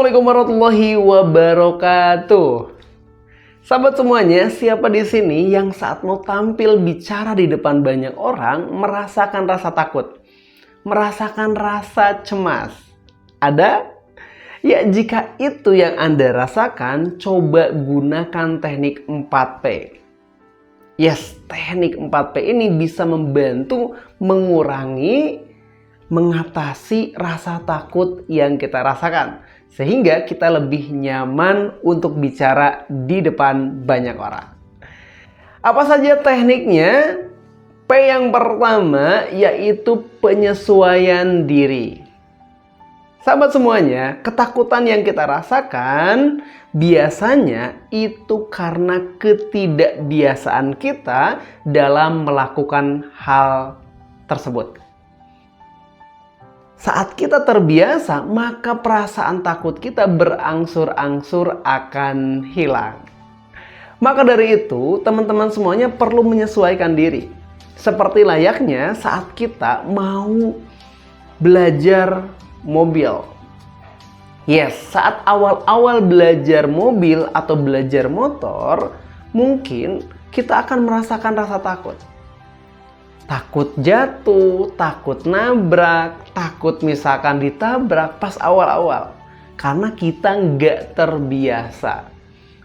Assalamualaikum warahmatullahi wabarakatuh. Sahabat semuanya, siapa di sini yang saat mau tampil bicara di depan banyak orang merasakan rasa takut, merasakan rasa cemas? Ada? Ya, jika itu yang Anda rasakan, coba gunakan teknik 4P. Yes, teknik 4P ini bisa membantu mengatasi rasa takut yang kita rasakan, sehingga kita lebih nyaman untuk bicara di depan banyak orang. Apa saja tekniknya? P yang pertama yaitu penyesuaian diri. Sahabat semuanya, ketakutan yang kita rasakan biasanya itu karena ketidakbiasaan kita dalam melakukan hal tersebut. Saat kita terbiasa, maka perasaan takut kita berangsur-angsur akan hilang. Maka dari itu, teman-teman semuanya perlu menyesuaikan diri. Seperti layaknya saat kita mau belajar mobil. Yes, saat awal-awal belajar mobil atau belajar motor, mungkin kita akan merasakan rasa takut. Takut jatuh, takut nabrak, takut misalkan ditabrak pas awal-awal. Karena kita nggak terbiasa.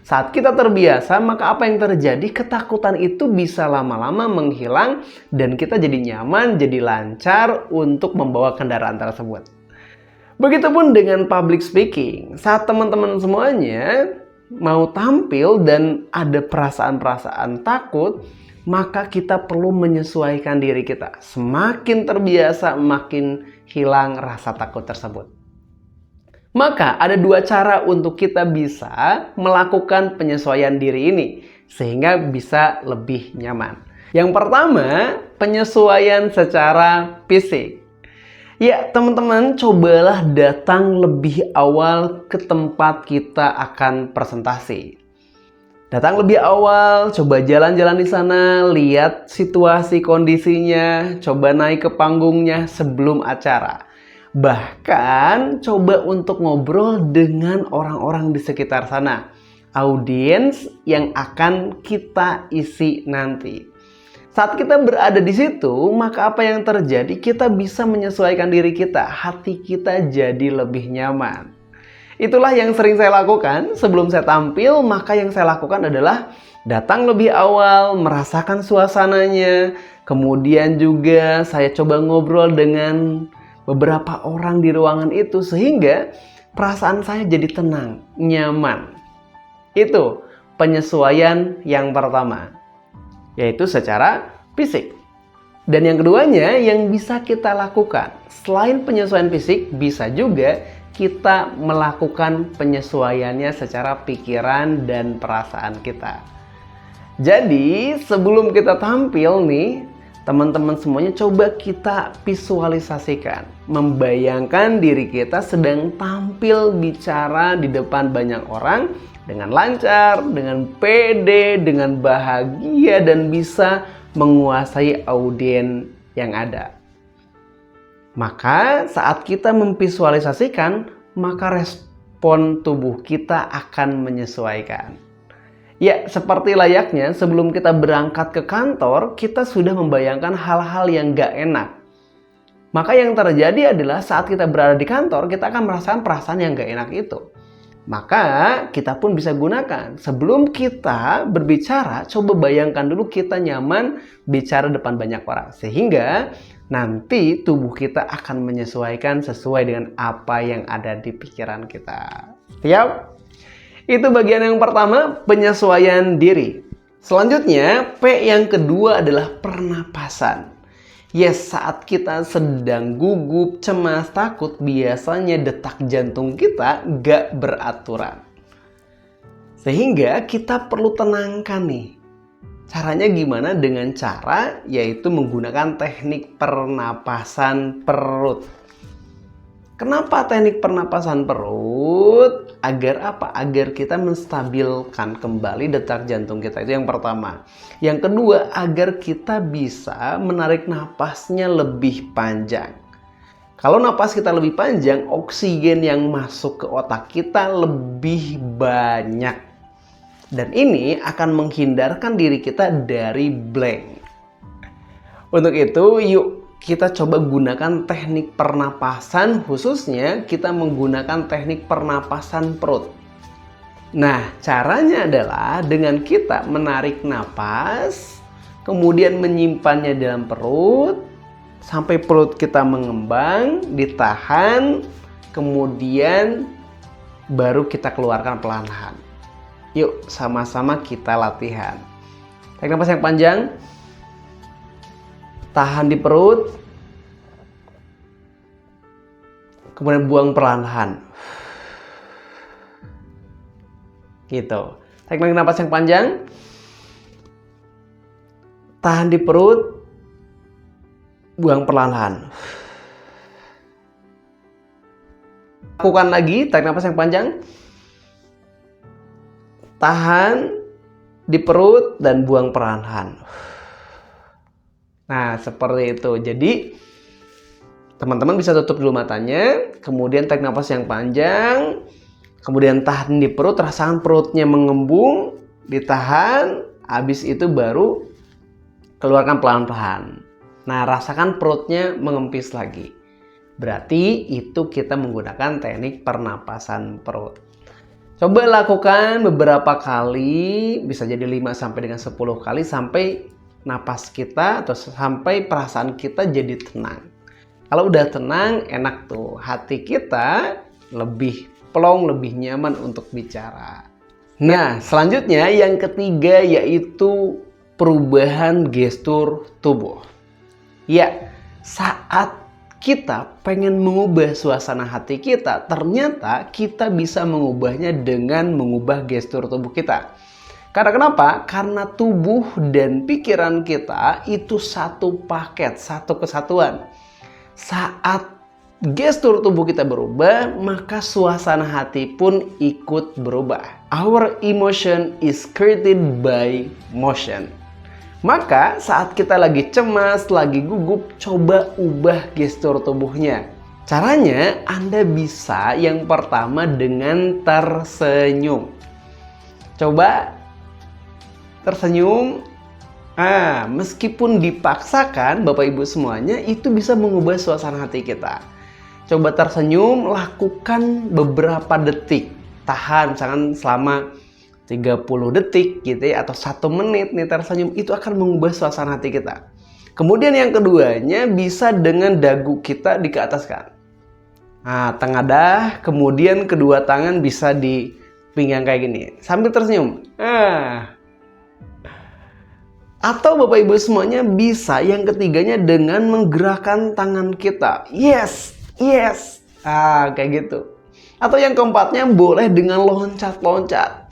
Saat kita terbiasa, maka apa yang terjadi? Ketakutan itu bisa lama-lama menghilang dan kita jadi nyaman, jadi lancar untuk membawa kendaraan tersebut. Begitupun dengan public speaking. Saat teman-teman semuanya mau tampil dan ada perasaan-perasaan takut, maka kita perlu menyesuaikan diri kita. Semakin terbiasa, makin hilang rasa takut tersebut. Maka ada dua cara untuk kita bisa melakukan penyesuaian diri ini, sehingga bisa lebih nyaman. Yang pertama, penyesuaian secara fisik. Ya, teman-teman, cobalah datang lebih awal ke tempat kita akan presentasi. Datang lebih awal, coba jalan-jalan di sana, lihat situasi kondisinya, coba naik ke panggungnya sebelum acara. Bahkan coba untuk ngobrol dengan orang-orang di sekitar sana, audiens yang akan kita isi nanti. Saat kita berada di situ, maka apa yang terjadi? Kita bisa menyesuaikan diri kita, hati kita jadi lebih nyaman. Itulah yang sering saya lakukan sebelum saya tampil, maka yang saya lakukan adalah datang lebih awal, merasakan suasananya, kemudian juga saya coba ngobrol dengan beberapa orang di ruangan itu sehingga perasaan saya jadi tenang, nyaman. Itu penyesuaian yang pertama, yaitu secara fisik. Dan yang keduanya yang bisa kita lakukan, selain penyesuaian fisik, bisa juga kita melakukan penyesuaiannya secara pikiran dan perasaan kita. Jadi sebelum kita tampil nih, teman-teman semuanya coba kita visualisasikan. Membayangkan diri kita sedang tampil bicara di depan banyak orang dengan lancar, dengan pede, dengan bahagia dan bisa menguasai audiens yang ada. Maka saat kita memvisualisasikan, maka respon tubuh kita akan menyesuaikan. Ya, seperti layaknya sebelum kita berangkat ke kantor, kita sudah membayangkan hal-hal yang gak enak. Maka yang terjadi adalah saat kita berada di kantor, kita akan merasakan perasaan yang gak enak itu. Maka kita pun bisa gunakan. Sebelum kita berbicara, coba bayangkan dulu kita nyaman bicara depan banyak orang. Sehingga nanti tubuh kita akan menyesuaikan sesuai dengan apa yang ada di pikiran kita. Siap? Itu bagian yang pertama, penyesuaian diri. Selanjutnya, P yang kedua adalah pernapasan. Yes, saat kita sedang gugup, cemas, takut, biasanya detak jantung kita gak beraturan. Sehingga kita perlu tenangkan nih. Caranya gimana? Dengan cara yaitu menggunakan teknik pernapasan perut. Kenapa teknik pernapasan perut? Agar apa? Agar kita menstabilkan kembali detak jantung kita. Itu yang pertama. Yang kedua, agar kita bisa menarik napasnya lebih panjang. Kalau napas kita lebih panjang, oksigen yang masuk ke otak kita lebih banyak. Dan ini akan menghindarkan diri kita dari blank. Untuk itu, yuk kita coba gunakan teknik pernapasan, khususnya kita menggunakan teknik pernapasan perut. Nah, caranya adalah dengan kita menarik napas, kemudian menyimpannya dalam perut, sampai perut kita mengembang, ditahan, kemudian baru kita keluarkan perlahan-lahan. Yuk, sama-sama kita latihan. Tarik nafas yang panjang, tahan di perut, kemudian buang perlahan-lahan. Gitu. Tarik nafas yang panjang, tahan di perut, buang perlahan-lahan. Lakukan lagi, tarik nafas yang panjang, tahan di perut dan buang perlahan-lahan. Nah, seperti itu. Jadi teman-teman bisa tutup dulu matanya, kemudian tarik nafas yang panjang, kemudian tahan di perut, rasakan perutnya mengembung, ditahan, habis itu baru keluarkan pelan-pelan. Nah, rasakan perutnya mengempis lagi. Berarti itu kita menggunakan teknik pernapasan perut. Coba lakukan beberapa kali, bisa jadi 5 sampai dengan 10 kali sampai napas kita atau sampai perasaan kita jadi tenang. Kalau udah tenang, enak tuh. Hati kita lebih plong, lebih nyaman untuk bicara. Nah, selanjutnya yang ketiga yaitu perubahan gestur tubuh. Ya, saat kita pengen mengubah suasana hati kita, ternyata kita bisa mengubahnya dengan mengubah gestur tubuh kita. Karena kenapa? Karena tubuh dan pikiran kita itu satu paket, satu kesatuan. Saat gestur tubuh kita berubah, maka suasana hati pun ikut berubah. Our emotion is created by motion. Maka saat kita lagi cemas, lagi gugup, coba ubah gestur tubuhnya. Caranya Anda bisa yang pertama dengan tersenyum. Coba tersenyum. Meskipun dipaksakan Bapak Ibu semuanya, itu bisa mengubah suasana hati kita. Coba tersenyum, lakukan beberapa detik. Tahan misalkan selama 30 detik gitu ya, atau 1 menit nih tersenyum, itu akan mengubah suasana hati kita. Kemudian yang keduanya bisa dengan dagu kita dikeataskan. Nah, tengadah, kemudian kedua tangan bisa di pinggang kayak gini sambil tersenyum. Atau Bapak Ibu semuanya bisa yang ketiganya dengan menggerakkan tangan kita. Yes. Kayak gitu. Atau yang keempatnya boleh dengan loncat-loncat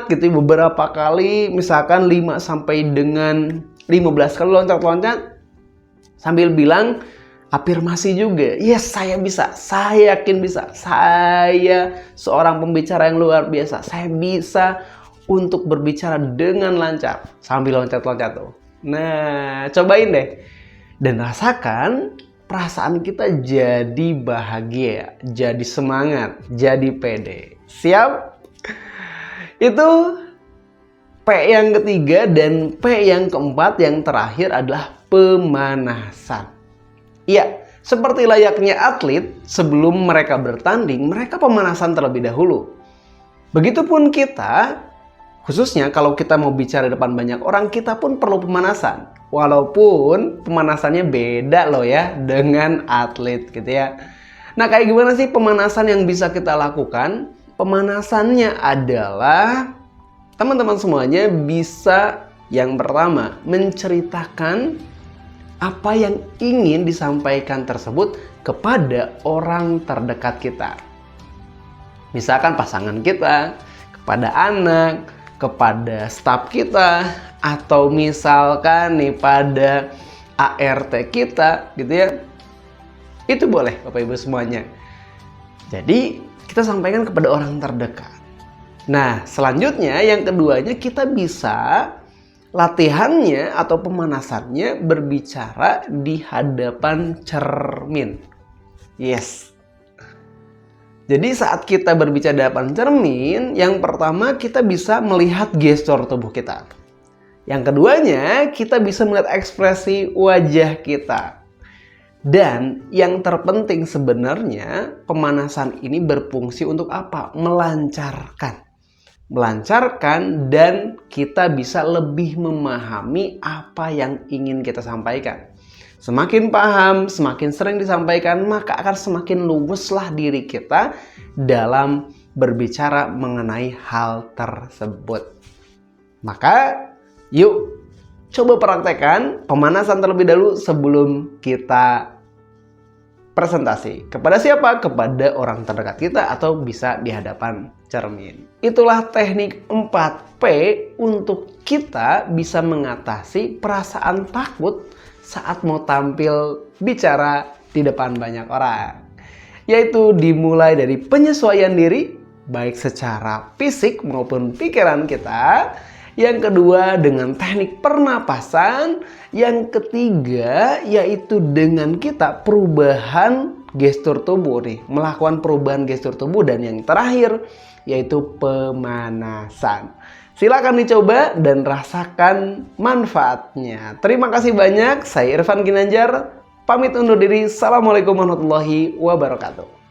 gitu beberapa kali, misalkan 5 sampai dengan 15 kali loncat-loncat sambil bilang afirmasi juga. Yes, saya bisa, saya yakin bisa, saya seorang pembicara yang luar biasa, saya bisa untuk berbicara dengan lancar sambil loncat-loncat tuh. Nah, cobain deh dan rasakan perasaan kita jadi bahagia, jadi semangat, jadi pede. Siap? Itu P yang ketiga, dan P yang keempat yang terakhir adalah pemanasan. Iya, seperti layaknya atlet sebelum mereka bertanding, mereka pemanasan terlebih dahulu. Begitupun kita, khususnya kalau kita mau bicara di depan banyak orang, kita pun perlu pemanasan. Walaupun pemanasannya beda loh ya dengan atlet gitu ya. Nah, kayak gimana sih pemanasan yang bisa kita lakukan? Pemanasannya adalah teman-teman semuanya bisa yang pertama menceritakan apa yang ingin disampaikan tersebut kepada orang terdekat kita. Misalkan pasangan kita, kepada anak, kepada staf kita, atau misalkan nih pada ART kita gitu ya. Itu boleh Bapak Ibu semuanya. Jadi kita sampaikan kepada orang terdekat. Nah, selanjutnya yang keduanya kita bisa Latihannya atau pemanasannya berbicara di hadapan cermin. Yes. Jadi saat kita berbicara di hadapan cermin, yang pertama kita bisa melihat gestur tubuh kita. Yang keduanya, kita bisa melihat ekspresi wajah kita. Dan yang terpenting sebenarnya, pemanasan ini berfungsi untuk apa? Melancarkan dan kita bisa lebih memahami apa yang ingin kita sampaikan. Semakin paham, semakin sering disampaikan, maka akan semakin luweslah diri kita dalam berbicara mengenai hal tersebut. Maka, yuk coba praktekkan pemanasan terlebih dahulu sebelum kita presentasi. Kepada siapa? Kepada orang terdekat kita atau bisa di hadapan cermin. Itulah teknik 4P untuk kita bisa mengatasi perasaan takut saat mau tampil bicara di depan banyak orang. Yaitu dimulai dari penyesuaian diri, baik secara fisik maupun pikiran kita. Yang kedua dengan teknik pernapasan. Yang ketiga yaitu dengan kita perubahan gestur tubuh nih. Melakukan perubahan gestur tubuh. Dan yang terakhir yaitu pemanasan. Silakan dicoba dan rasakan manfaatnya. Terima kasih banyak. Saya Irfan Ginanjar. Pamit undur diri. Assalamualaikum warahmatullahi wabarakatuh.